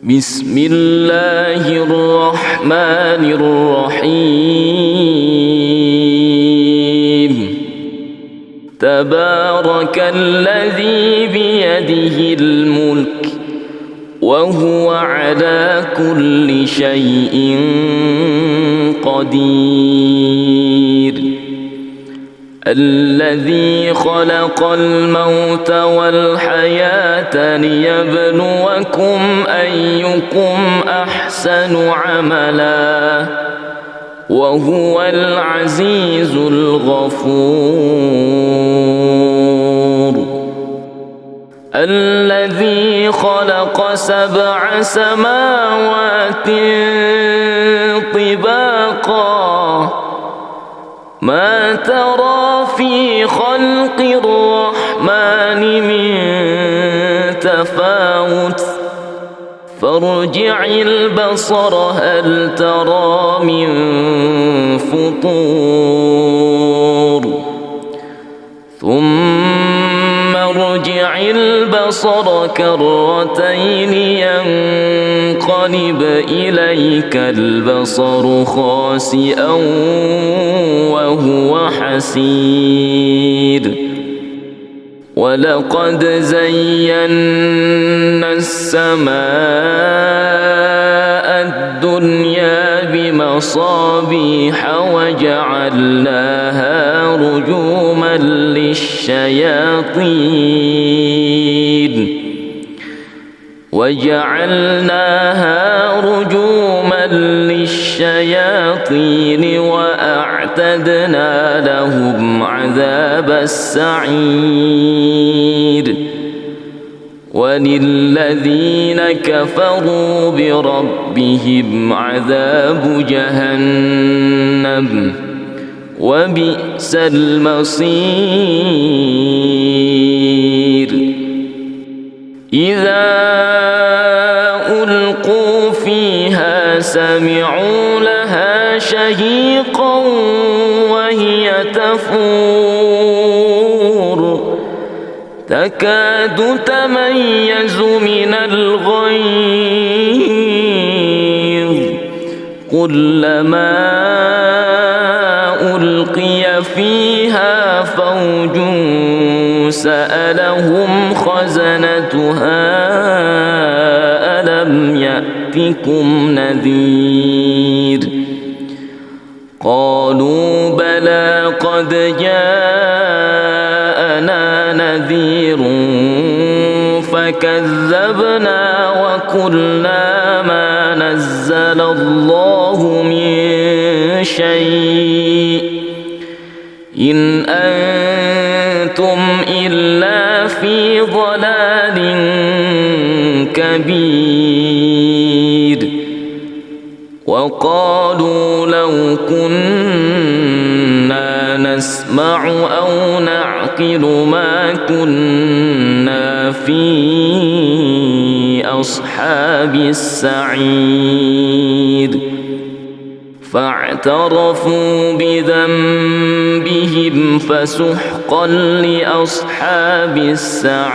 بسم الله الرحمن الرحيم تبارك الذي بيده الملك وهو على كل شيء قدير الذي خلق الموت والحياة ليبلوكم أيكم أحسن عملا وهو العزيز الغفور الذي خلق 7 سماوات طباقا ما ترى في خلق الرحمن من تفاوت فارجع البصر هل ترى من فطور ثم ارجع البصر كرتين ينقلب إليك البصر خاسئا وهو حسير ولقد زينا السماء الدنيا بمصابيح وجعلناها رجوما للشياطين وأعتدنا لهم عذاب السعير وللذين كفروا بربهم عذاب جهنم وبئس المصير إذا ألقوا فيها سمعوا لها شهيقا وهي تفور تكاد تميز من الغيظ كلما ألقي فيها فوج سألهم خزنتها ألم يأتكم نذير قالوا بلى قد جاءنا نذير فكذبنا وقلنا ما نزل الله من شيء إن أنتم إلا في ضلال كبير وقالوا لو كنا نسمع أو نعقل ما كنا في أصحاب السعير فاعترفوا بذنبهم فسحقا لأصحاب السعير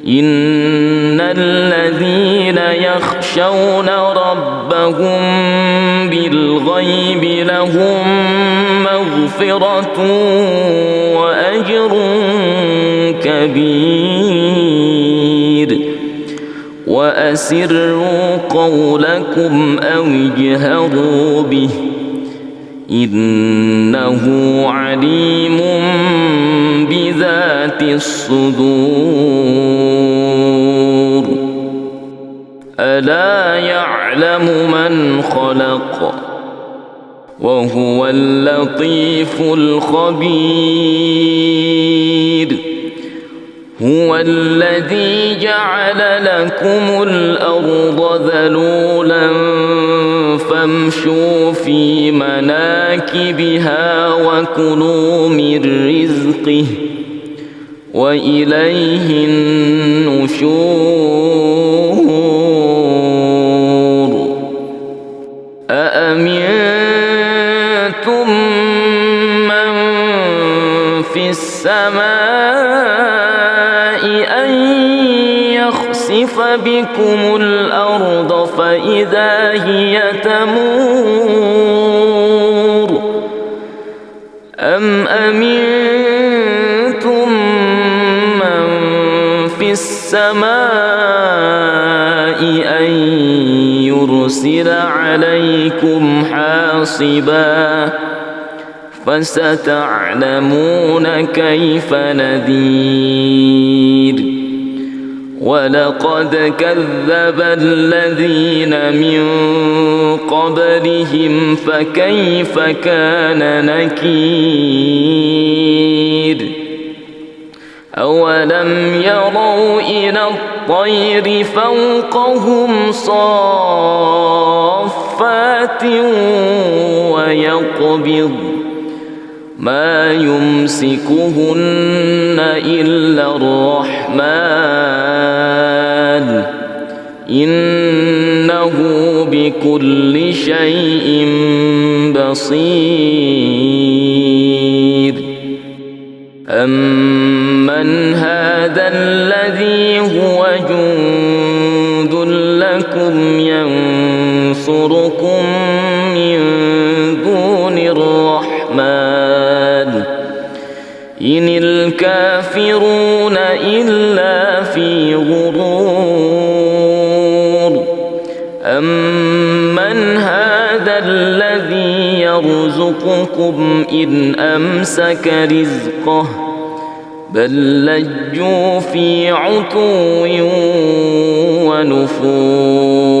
إن الذين يخشون ربهم بالغيب لهم مغفرة وأجر كبير وأسروا قولكم أو اجهروا به إنه عليم بذات الصدور ألا يعلم من خلق وهو اللطيف الخبير هو الذي جعل لكم الأرض ذلولا فامشوا في مناكبها وكلوا من رزقه وإليه النشور أأمنتم من في السماء أن يخسف بكم الأرض فإذا هي تمور أم أمنتم من في السماء أن يرسل عليكم حاصبا فستعلمون كيف نذير ولقد كذب الذين من قبلهم فكيف كان نكير أولم يروا إلى الطير فوقهم صافات ويقبض ما يمسكهن إلا الرحمن إنه بكل شيء بصير أمن هذا الذي هو جند لكم ينصركم من دون الرحمن إن الكافرون إلا في غرور أمن هذا الذي يرزقكم إن أمسك رزقه بل لجوا في عتو ونفور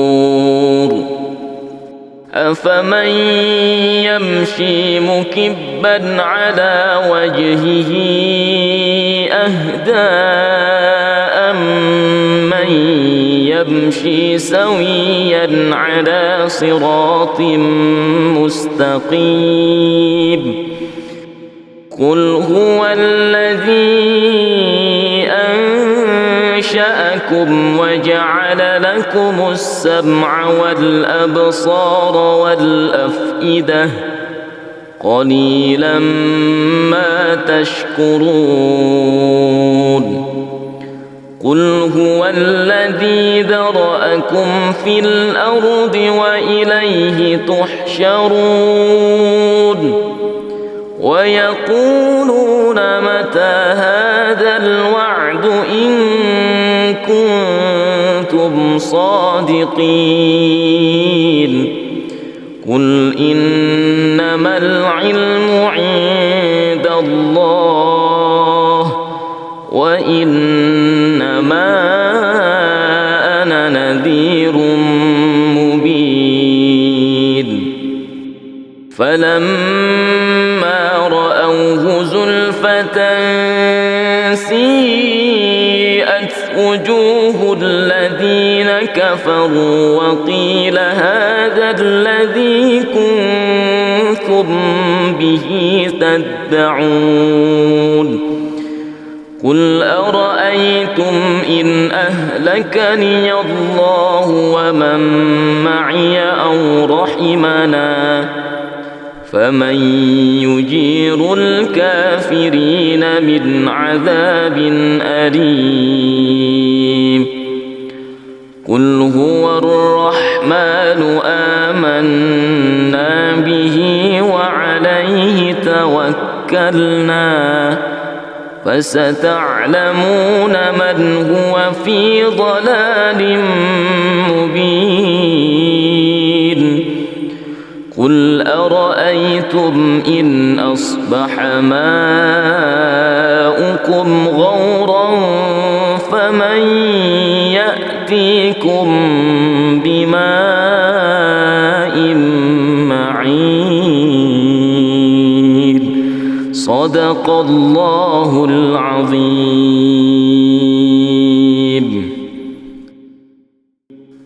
أفمن يمشي مكبا على وجهه أهدى أمن يمشي سويا على صراط مستقيم قل هو الذي أنشأكم وجعل لكم السمع والأبصار والأفئدة قليلا ما تشكرون قل هو الذي ذرأكم في الأرض وإليه تحشرون ويقولون متى هذا الوعد إن كنتم صادقين قل إنما العلم عند الله وإنما أنا نذير مبين فلما رأوه زلفة سيئت وجوه الذين كفروا وقيل هذا الذي كنتم به تدعون قل أرأيتم إن أهلكني الله ومن معي أو رحمنا فمن يجير الكافرين من عذاب أليم قل هو الرحمن آمنا به وعليه توكلنا فستعلمون من هو في ضلال مبين قل أرأيتم إن أصبح ماؤكم غورا فمن يأتيكم بماء معين صدق الله العظيم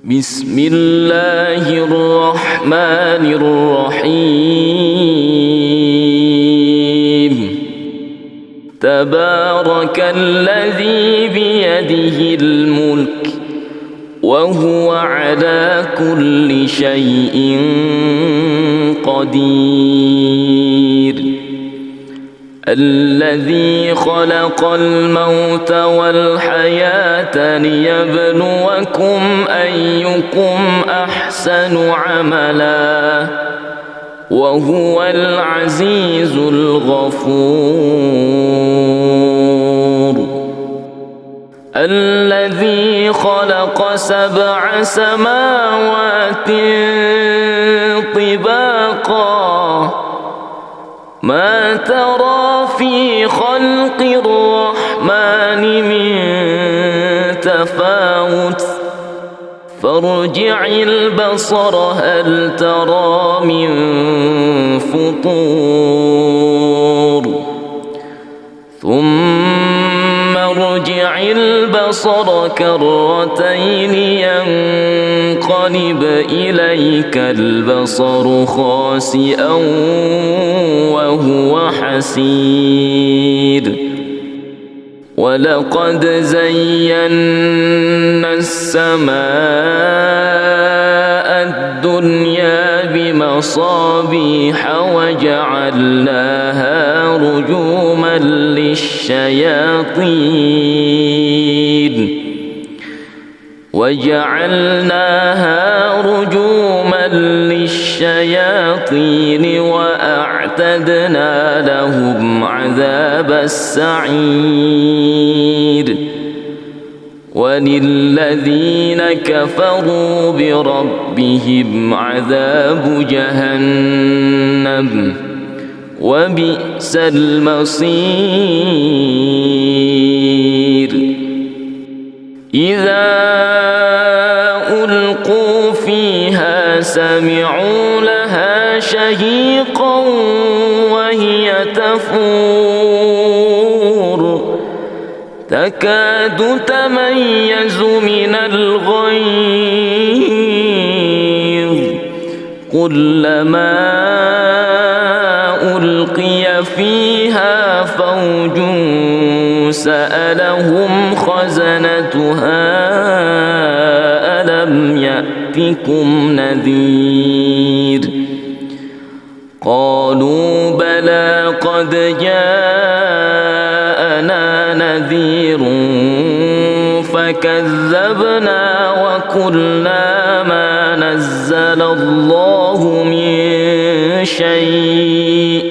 بسم الله الرحمن الرحيم تبارك الذي بيده الملك وهو على كل شيء قدير الذي خلق الموت والحياة ليبلوكم أيكم أحسن عملا وهو العزيز الغفور. الذي خلق 7 سماوات طباقا ما ترى في خلق الرحمن من تفاوت فارجع البصر هل ترى من فطور ثم ارجع البصر كرتين ينقلب إليك البصر خاسئا وهو حسير. ولقد زينا السماء الدنيا بمصابيح وجعلناها رجوما للشياطين وأعتدنا لهم عذاب السعير. وللذين كفروا بربهم عذاب جهنم وبئس المصير. إذا ألقوا فيها سمعوا لها شهيقا وهي تفور تكاد تميز من الغيظ كلما ألقي فيها فوج سألهم خزنتها ألم يأتكم نذير قالوا بلى قد جاءنا نذير فكذبنا وقلنا ما نزل الله من شيء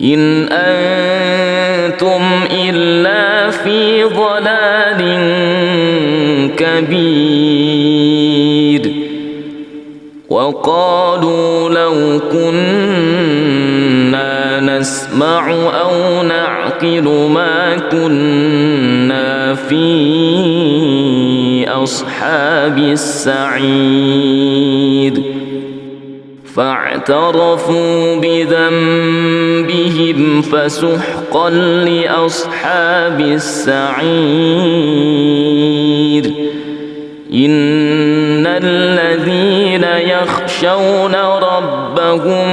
إن أنتم إلا في ضلال كبير. وقالوا لو كنا نسمع أو نعقل ما كنا في أصحاب السعير فاعترفوا بذنبهم فسحقا لأصحاب السعير. إن الذين يخشون ربهم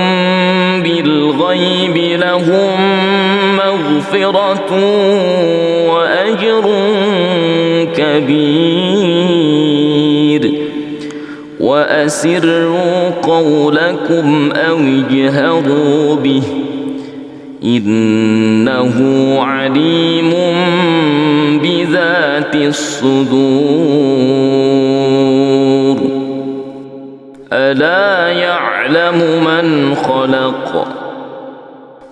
بالغيب لهم مغفرة وأجر كبير. وأسروا قولكم أو اجهروا به إنه عليم بذات الصدور. ألا يعلم من خلق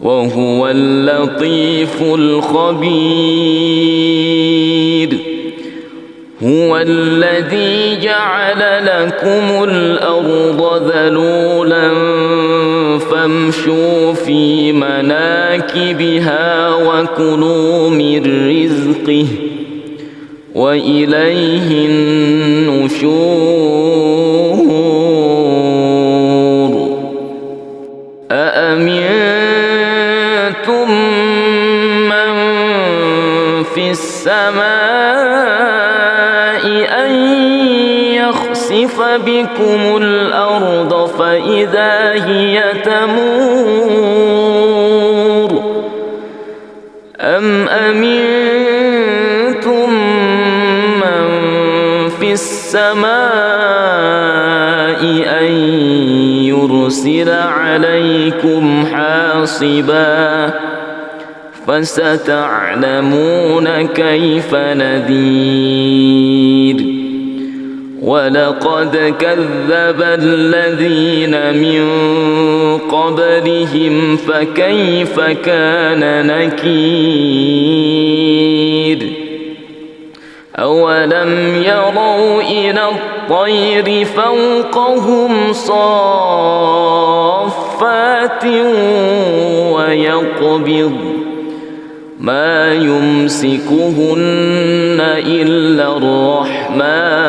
وهو اللطيف الخبير. هو الذي جعل لكم الأرض ذلولا فامشوا في مناكبها وكلوا من رزقه وإليه النشور. أأمنتم من في السماء أن يخسف بكم الأرض فإذا هي تمور أم أمنتم من في السماء أن يرسل عليكم حاصبا فستعلمون كيف نذير ولقد كذب الذين من قبلهم فكيف كان نكير أولم يروا إلى الطير فوقهم صافات ويقبض ما يمسكهن إلا الرحمن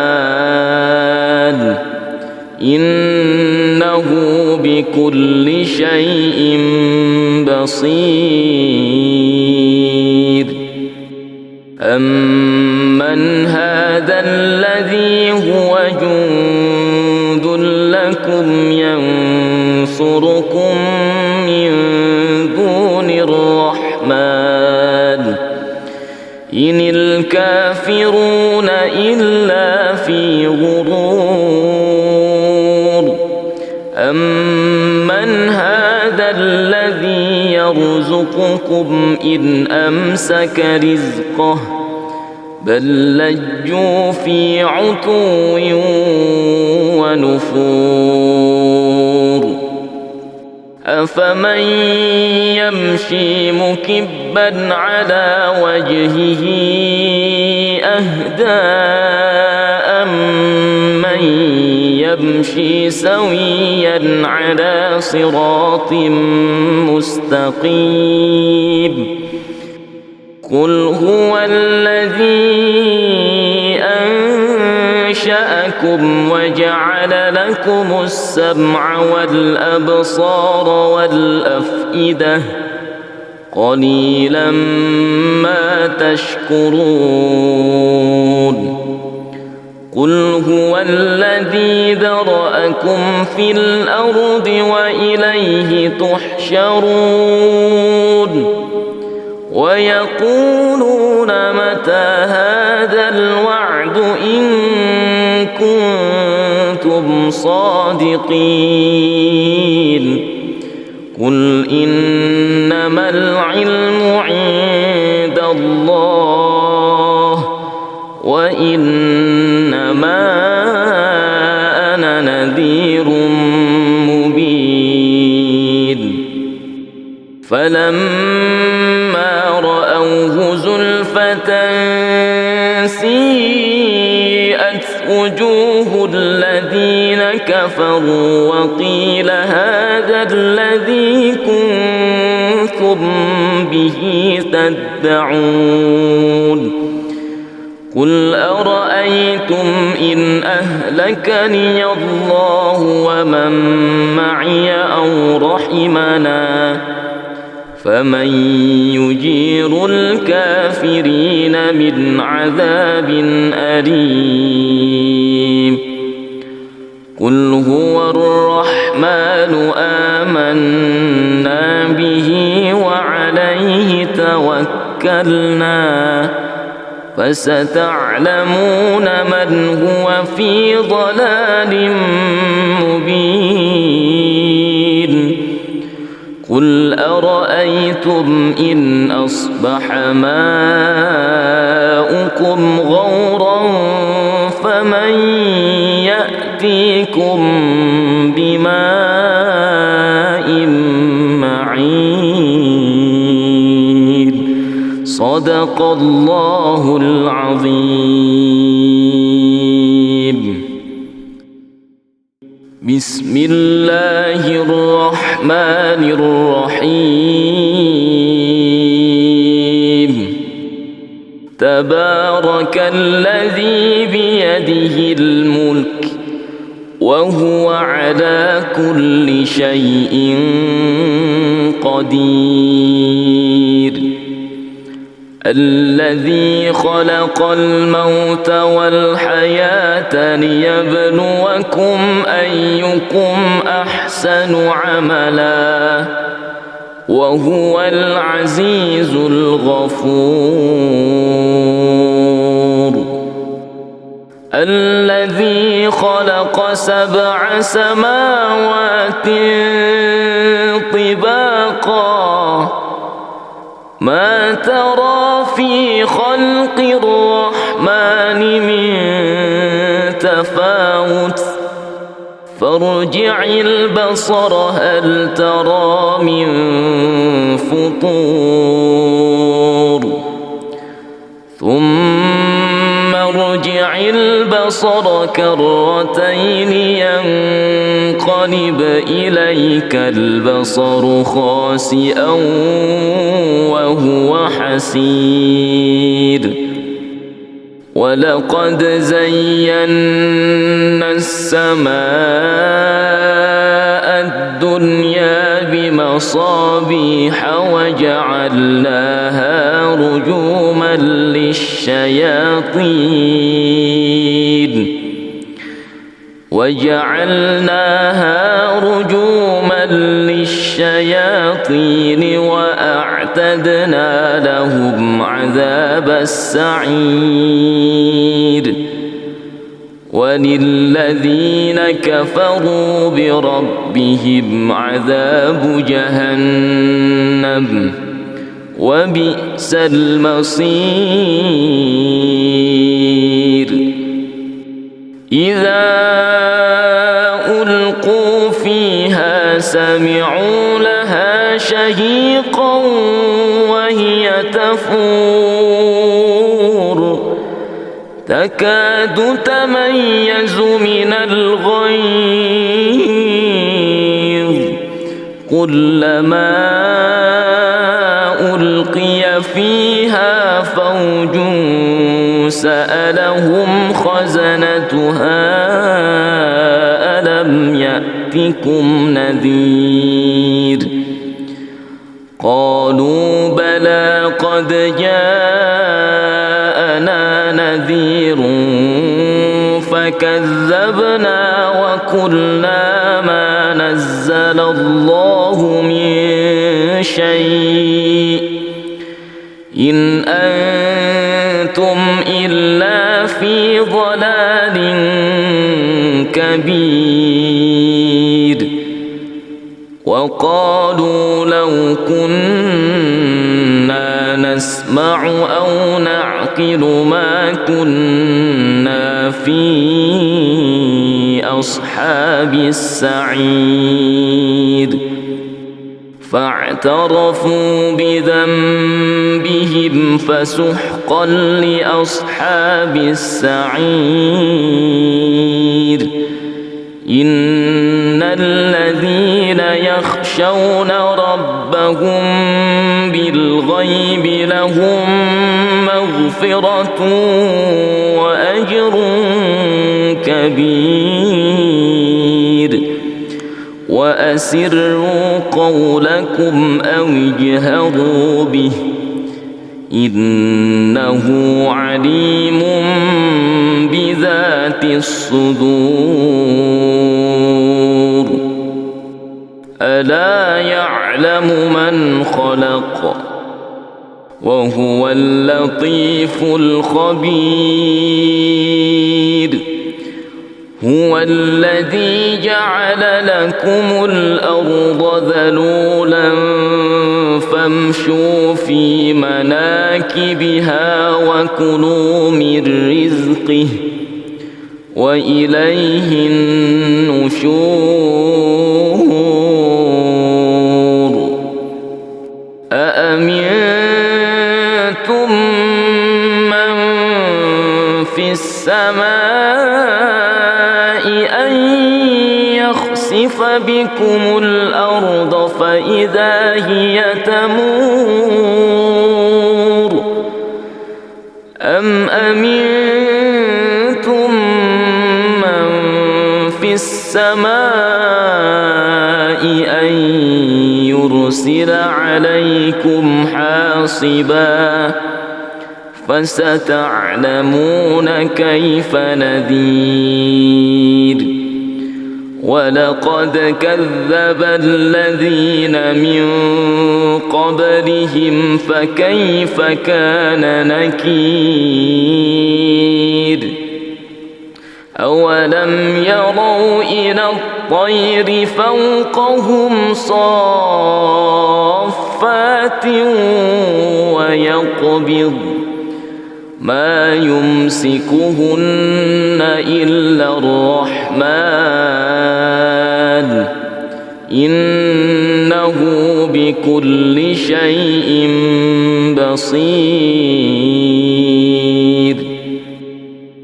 إنه بكل شيء بصير أمن هذا الذي هو جند لكم ينصركم من دون الرحمن إن الكافرون إلا في غرور أمن هذا الذي يرزقكم إن أمسك رزقه بل لجوا في عتو ونفور أفمن يمشي مكبا على وجهه أهدى أمن يمشي سويا على صراط مستقيم قل هو الذي أنشأكم وجعل لكم السمع والأبصار والأفئدة قليلا ما تشكرون قل هو الذي ذرأكم في الأرض وإليه تحشرون ويقولون متى هذا الوعد إن كنتم صادقين قل إنما العلم عند الله وإنما أنا نذير مبين فلما رأوه زلفة سيئت وجوه الذين كفروا وقيل هذا الذي كنتم به تدعون قل أرأيتم إن أهلكني الله ومن معي أو رحمنا فمن يجير الكافرين من عذاب أليم قل هو الرحمن آمنا به وعليه توكلنا فستعلمون من هو في ضلال مبين قل أرأيتم إن أصبح ماؤكم غورا فمن يأتيكم بماء معين صدق الله العظيم بسم الله الرحمن الرحيم تبارك الذي بيده الملك وهو على كل شيء قدير الذي خلق الموت والحياة ليبلوكم أيكم أحسن عملا وهو العزيز الغفور الذي خلق 7 سماوات طباقا ما ترى في خلق الرحمن من تفاوت فارجع البصر هل ترى من فطور ثم ارجع البصر كرتين ينقلب إليك البصر خاسئا وهو حسير ولقد زينا السماء الدنيا بمصابيح وجعلناها رجوما للشياطين وأعتدنا لهم عذاب السعير وللذين كفروا بربهم عذاب جهنم وبئس المصير إذا ألقوا فيها سمعوا لها شهيقا وهي تفور تكاد تميز من الغيظ كلما ألقي فيها فوج سألهم خزنتها ألم يأتكم نذير قالوا بلى قد جاءنا نذير فكذبنا وقلنا ما نزل الله من شيء إن أنتم إلا في ضلال كبير وقالوا لو كنا نسمع أو نعقل ما كنا في أصحاب السعير فاعترفوا بذنبهم فسحقا لأصحاب السعير إن الذين يخشون ربهم بالغيب لهم مغفرة وأجر كبير وأسروا قولكم أو اجهروا به إنه عليم بذات الصدور ألا يعلم من خلق وهو اللطيف الخبير هو الذي جعل لكم الأرض ذلولا فامشوا في مناكبها وكلوا من رزقه وإليه النشور أأمنتم من في السماء أن يخسف بكم الأرض فإذا هي تمور أم أمنتم من في السماء أن يرسل عليكم حاصبا فستعلمون كيف نذير ولقد كذب الذين من قبلهم فكيف كان نكير أولم يروا إلى الطير فوقهم صافات ويقبض ما يمسكهن إلا الرحمن إنه بكل شيء بصير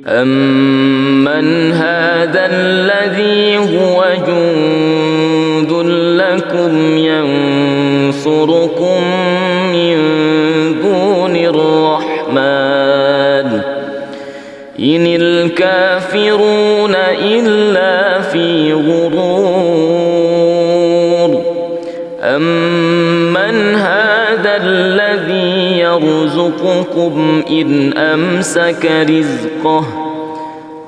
أمن هذا الذي هو جند لكم ينصركم من دون الرحمن إن الكافرون إلا في غرور أمن هذا الذي يرزقكم إن أمسك رزقه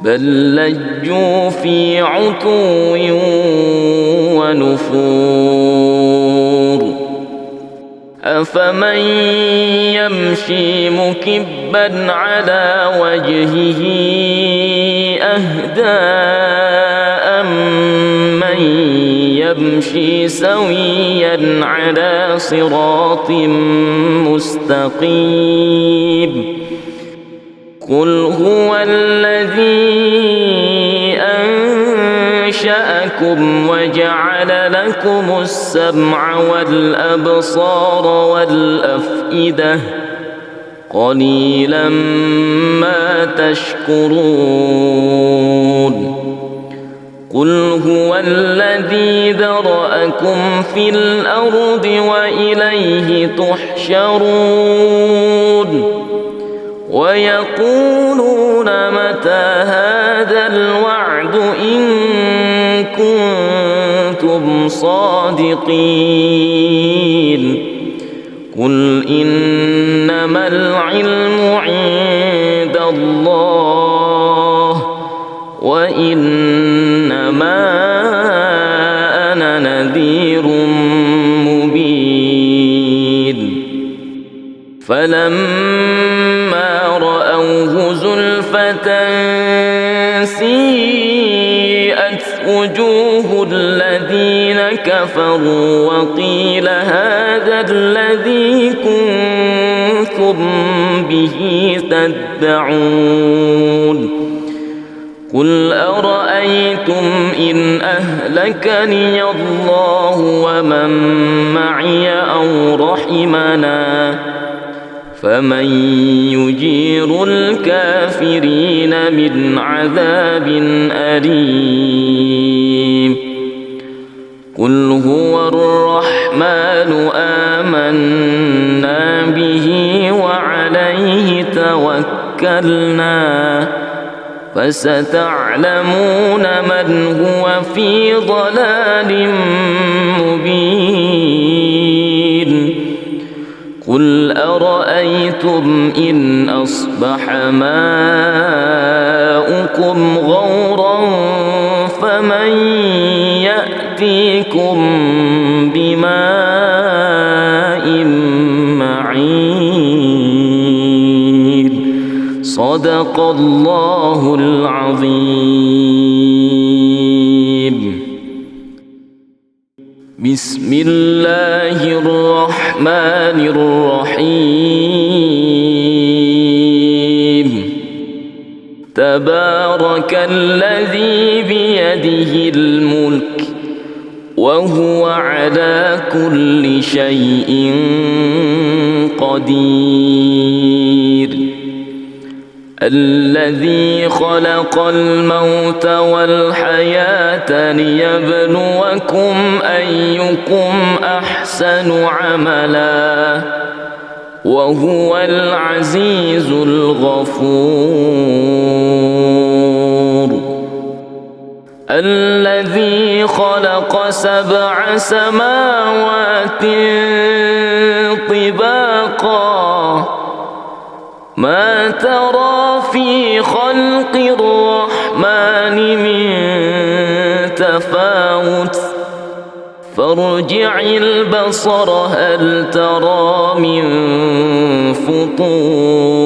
بل لجوا في عتو ونفور أفمن يمشي مكبا على وجهه أهدى أمن يمشي سويا على صراط مستقيم قل هو الذي أنشأكم وجعل لكم السمع والأبصار والأفئدة قليلا ما تشكرون قل هو الذي ذرأكم في الأرض وإليه تحشرون ويقولون متى هذا الوعد إن كنتم صادقين قل إنما العلم عند الله وإنما أنا نذير مبين فلما رأوه زلفة سيئت وجوه الذين كفروا وقيل هذا الذي كنتم به تدعون قل أرأيتم إن أهلكني الله ومن معي أو رحمنا فمن يجير الكافرين من عذاب أليم قل هو الرحمن آمنا به وعليه توكلنا فستعلمون من هو في ضلال مبين قل أرأيتم إن أصبح ماؤكم غورا فمن يأتيكم بماء معين صدق الله العظيم بسم الله الرحمن الرحيم تبارك الذي بيده الملك وهو على كل شيء قدير الذي خلق الموت والحياة ليبلوكم أيكم أحسن عملا وهو العزيز الغفور الذي خلق 7 سماوات طباقا ما ترى في خلق الرحمن من تفاوت فارجع البصر هل ترى من فطور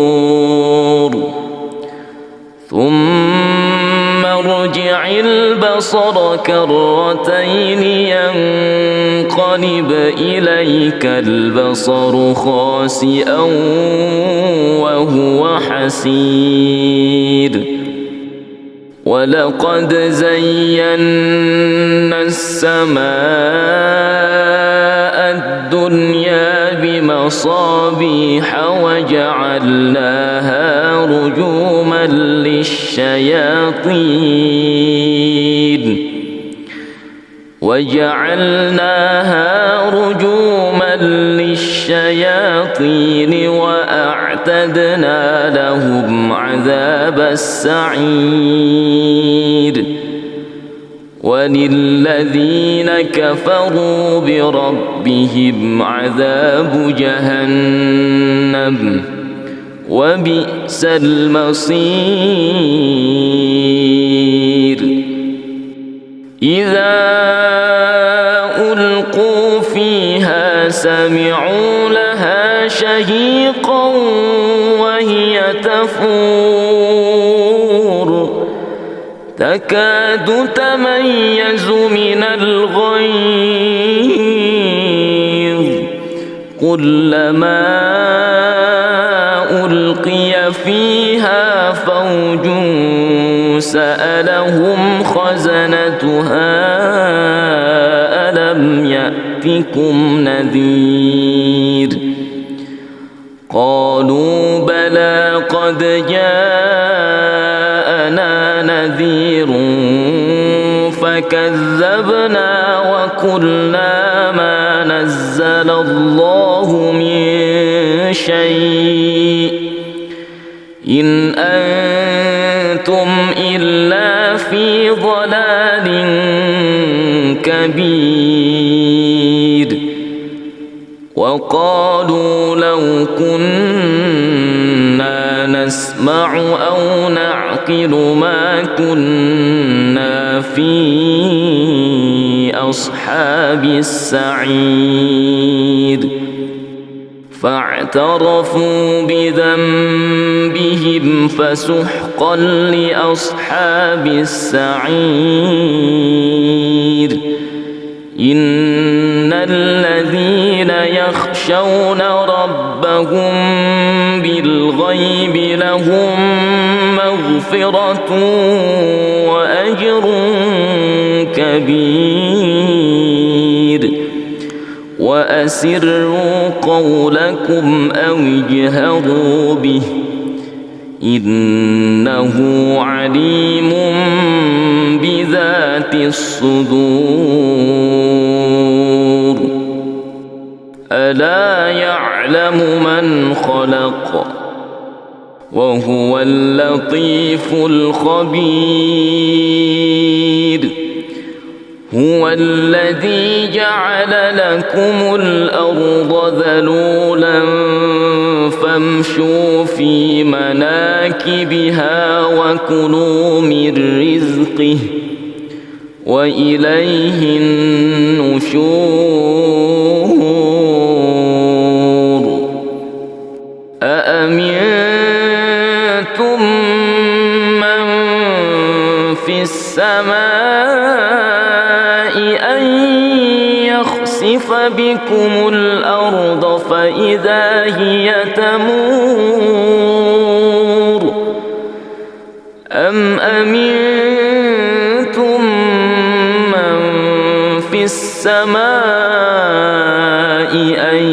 ثم يرجع البصر كرتين ينقلب إليك البصر خاسئا وهو حسير ولقد زينا السماء الدنيا بمصابيح وجعلناها رجوما للشياطين وأعتدنا لهم عذاب السعير وللذين كفروا بربهم عذاب جهنم وبئس المصير إذا ألقوا فيها سمعوا لها شهيقا وهي تفور تكاد تميز من الغيظ كلما ألقي فيها فوج سألهم خزنتها ألم يأتكم نذير قالوا بلى قد جاءنا نذير فكذبنا وقلنا ما نزل الله من شيء إن أنتم إلا في ضلال كبير وقالوا لو كنا نسمع أو نعقل ما كنا في أصحاب السعير فاعترفوا بذنبهم فسحقا لأصحاب السعير إن الذين يخشون ربهم بالغيب لهم مغفرة وأجر كبير وأسروا قولكم أو اجهروا به إنه عليم بذات الصدور ألا يعلم من خلق وهو اللطيف الخبير هو الذي جعل لكم الأرض ذلولا فامشوا في مناكبها وكلوا من رزقه وإليه النشور أأمنتم من في السماء أن يخسف بكم الأرض فإذا هي تمور أم أمنتم من في السماء أن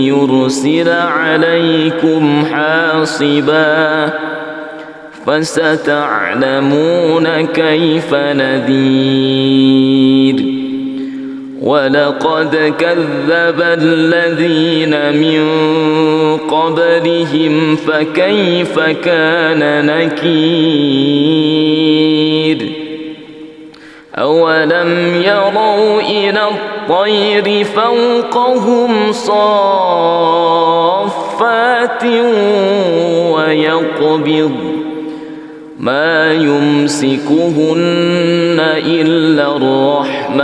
يرسل عليكم حاصبا فستعلمون كيف نذير ولقد كذب الذين من قبلهم فكيف كان نكير أولم يروا إلى الطير فوقهم صافات ويقبض ما يمسكهن إلا الرحمن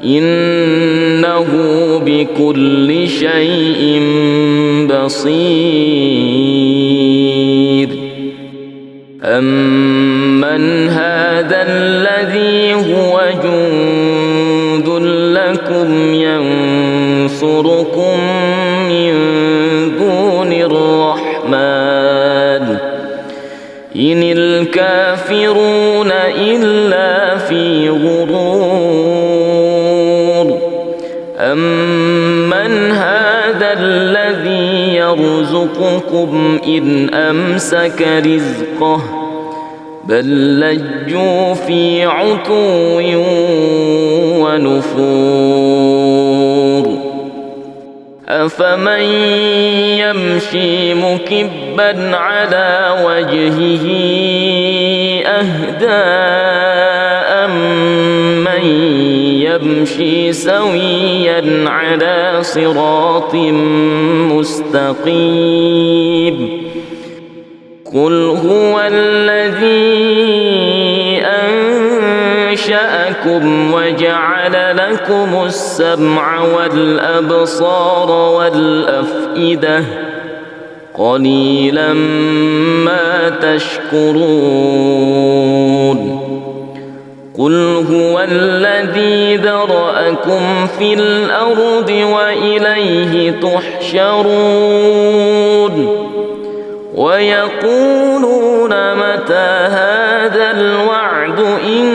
إنه بكل شيء بصير أمن هذا الذي هو جند لكم ينصركم من دون الرحمن إن الكافرون إلا في غرور أمن هذا الذي يرزقكم إن أمسك رزقه بل لجوا في عتو ونفور أفمن يمشي مكبا على وجهه أهدى أمن يمشي سويا على صراط مستقيم قل هو الذي أنشأكم وجعل لكم السمع والأبصار والأفئدة قليلا ما تشكرون قل هو الذي ذرأكم في الأرض وإليه تحشرون ويقولون متى هذا الوعد إن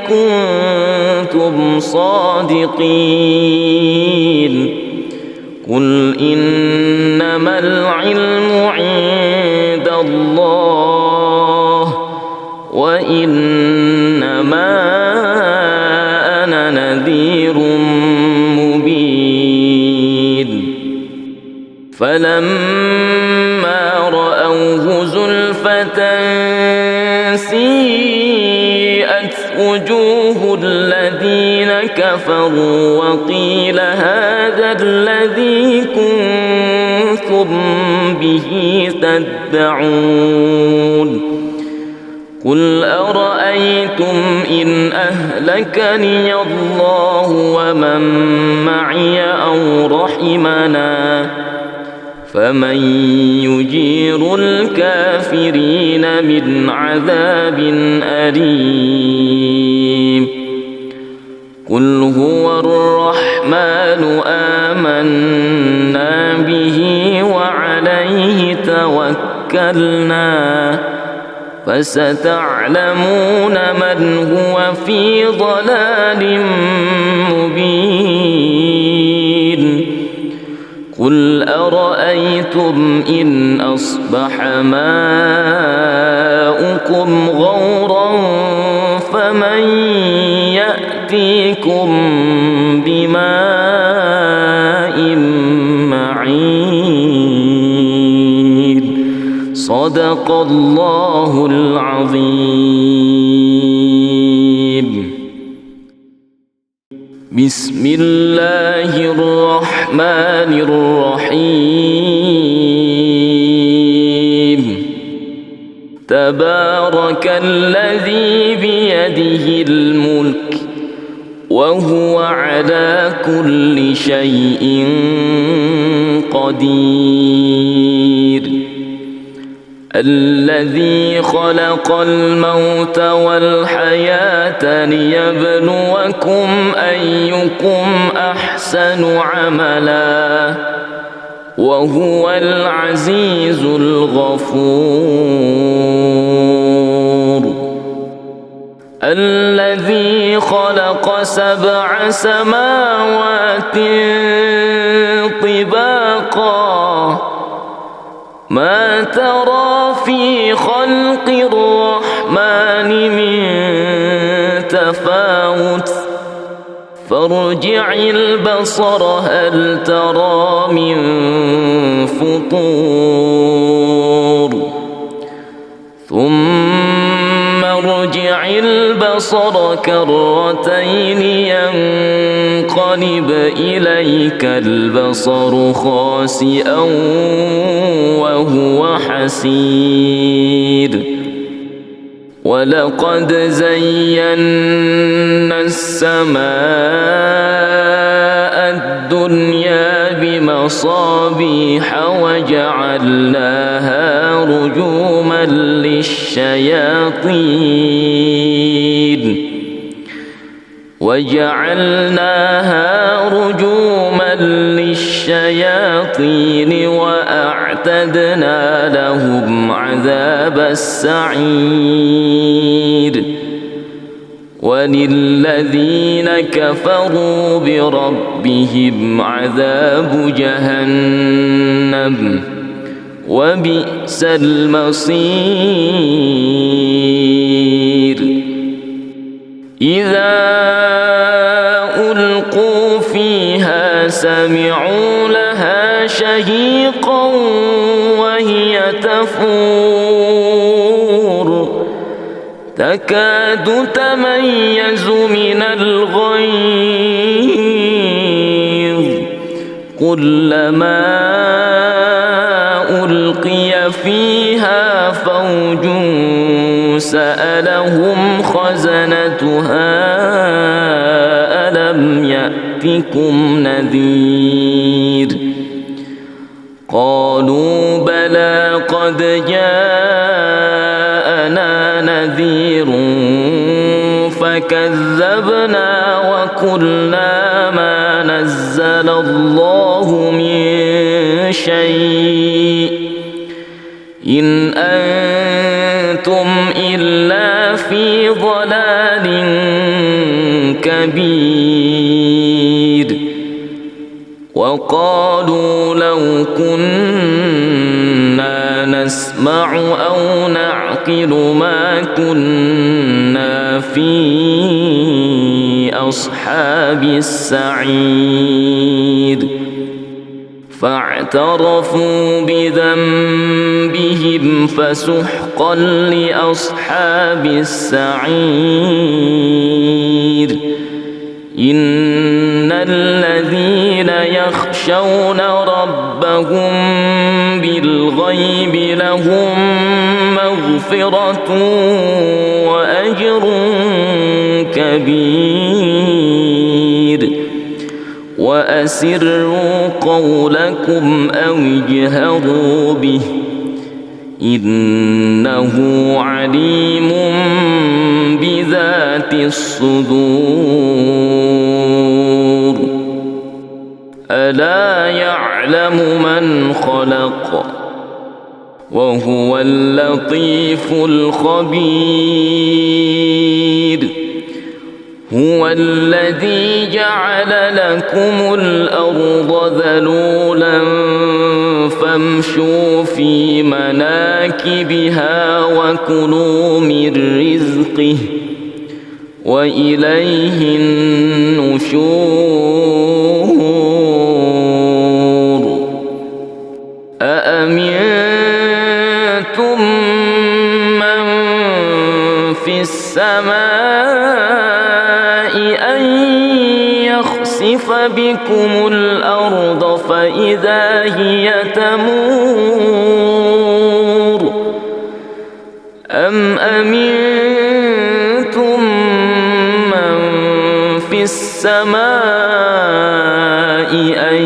كنتم صادقين قل إنما العلم عند الله وإنما أنا نذير مبين فلما رأوه زلفة سيئت وجوه الذين كفروا وقيل هذا الذي كنتم به تدعون قل أرأيتم إن أهلكني الله ومن معي أو رحمنا فمن يجير الكافرين من عذاب أليم قل هو الرحمن آمنا به وعليه توكلنا فستعلمون من هو في ضلال مبين قل أرأيتم إن أصبح ماؤكم غورا فمن يأتيكم بماء معين صدق الله العظيم بسم الله الرحمن الرحيم تبارك الذي بيده الملك وهو على كل شيء قدير الذي خلق الموت والحياة ليبلوكم أيكم أحسن عملا وهو العزيز الغفور الذي خلق 7 سماوات طباقا ما ترى في خلق الرحمن من تفاوت فارجع البصر هل ترى من فطور ثم ارجع البصر كرتين ينقلب إليك البصر خاسئا وهو حسير ولقد زينا السماء الدنيا بمصابيح وجعلناها وجعلناها رجوما للشياطين وأعتدنا لهم عذاب السعير وللذين كفروا بربهم عذاب جهنم وبئس المصير إذا ألقوا فيها سمعوا لها شهيقا وهي تفور تكاد تميز من الغيظ كلما ألقي فيها فوج سألهم خزنتها ألم يأتكم نذير قالوا بلى قد جاءنا نذير فكذبنا وقلنا ما نزل الله من شيء إن أنتم إلا في ضلال كبير وقالوا لو كنا نسمع أو نعقل ما كنا في أصحاب السعير فاعترفوا بذنبهم فسحقا لأصحاب السعير إن الذين يخشون ربهم بالغيب لهم مغفرة وأجر كبير وأسروا قولكم أو اجهروا به إنه عليم بذات الصدور ألا يعلم من خلق وهو اللطيف الخبير هو الذي جعل لكم الأرض ذلولا فامشوا في مناكبها وكلوا من رزقه وإليه النشور أأمنتم من في السماء أن يخسف بكم الأرض فإذا هي تمور أم أمنتم من في السماء أن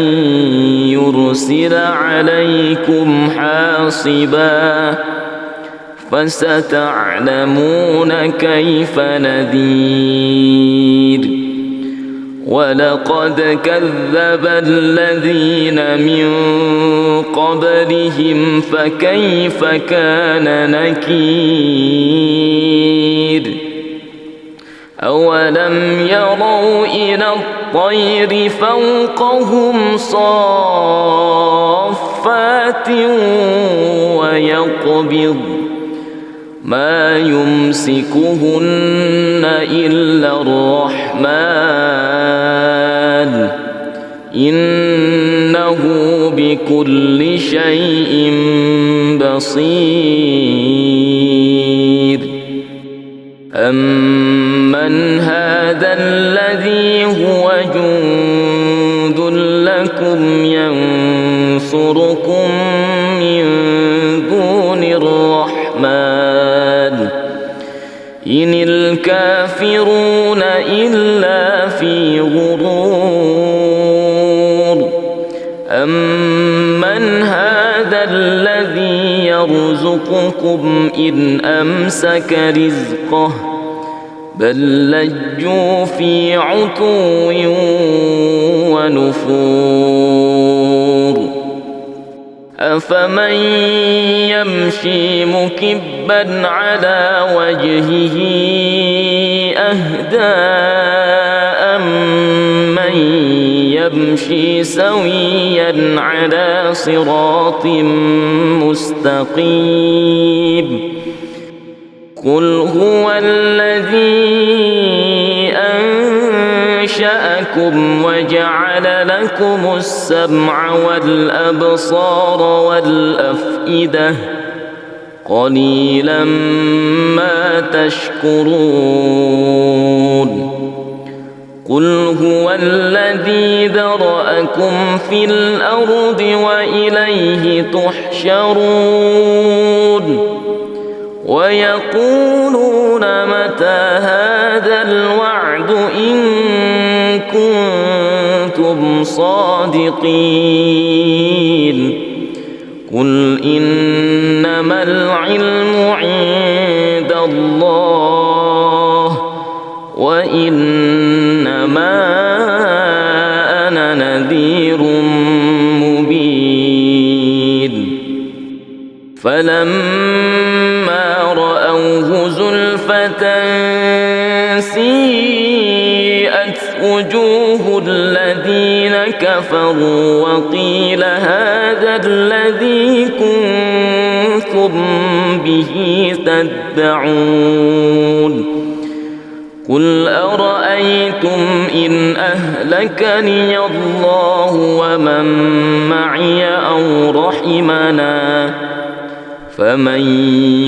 يرسل عليكم حاصبا فستعلمون كيف نذير ولقد كذب الذين من قبلهم فكيف كان نكير أولم يروا إلى الطير فوقهم صافات ويقبض ما يمسكهن إلا الرحمن إنه بكل شيء بصير أمن هذا الذي هو جند لكم ينصركم من دون الرحمن إن الكافرون إلا في غرور أمن هذا هذا الذي يرزقكم إن أمسك رزقه بل لجوا في عتو ونفور أفمن يمشي مكبا على وجهه أهدى أمن يمشي سويا على صراط مستقيم قل هو الذي أنشأكم وجعل لكم السمع والأبصار والأفئدة قليلا ما تشكرون قل هو الذي ذرأكم في الأرض وإليه تحشرون ويقولون متى هذا الوعد إن كنتم صادقين قل إنما العلم عند الله وإنما أنا نذير مبين فلما رأوه زلفة سيئت وجوه الذين كفروا وقيل هذا الذي كنتم به تدعون قل أرأيتم إن أهلكني الله ومن معي أو رحمنا فمن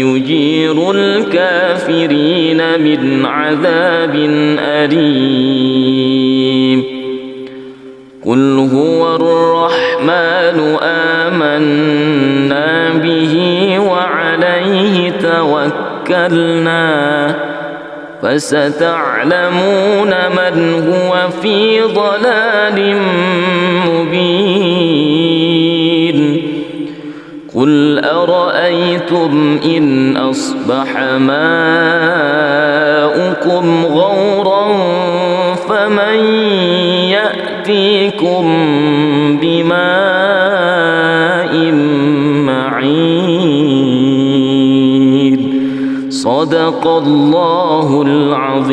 يجير الكافرين من عذاب أليم قل هو الرحمن آمنا به وعليه توكلنا فستعلمون من هو في ضلال مبين قل أرأيتم إن أصبح ماؤكم غورا فمن يأتيكم بماء معين صدق الله العظيم.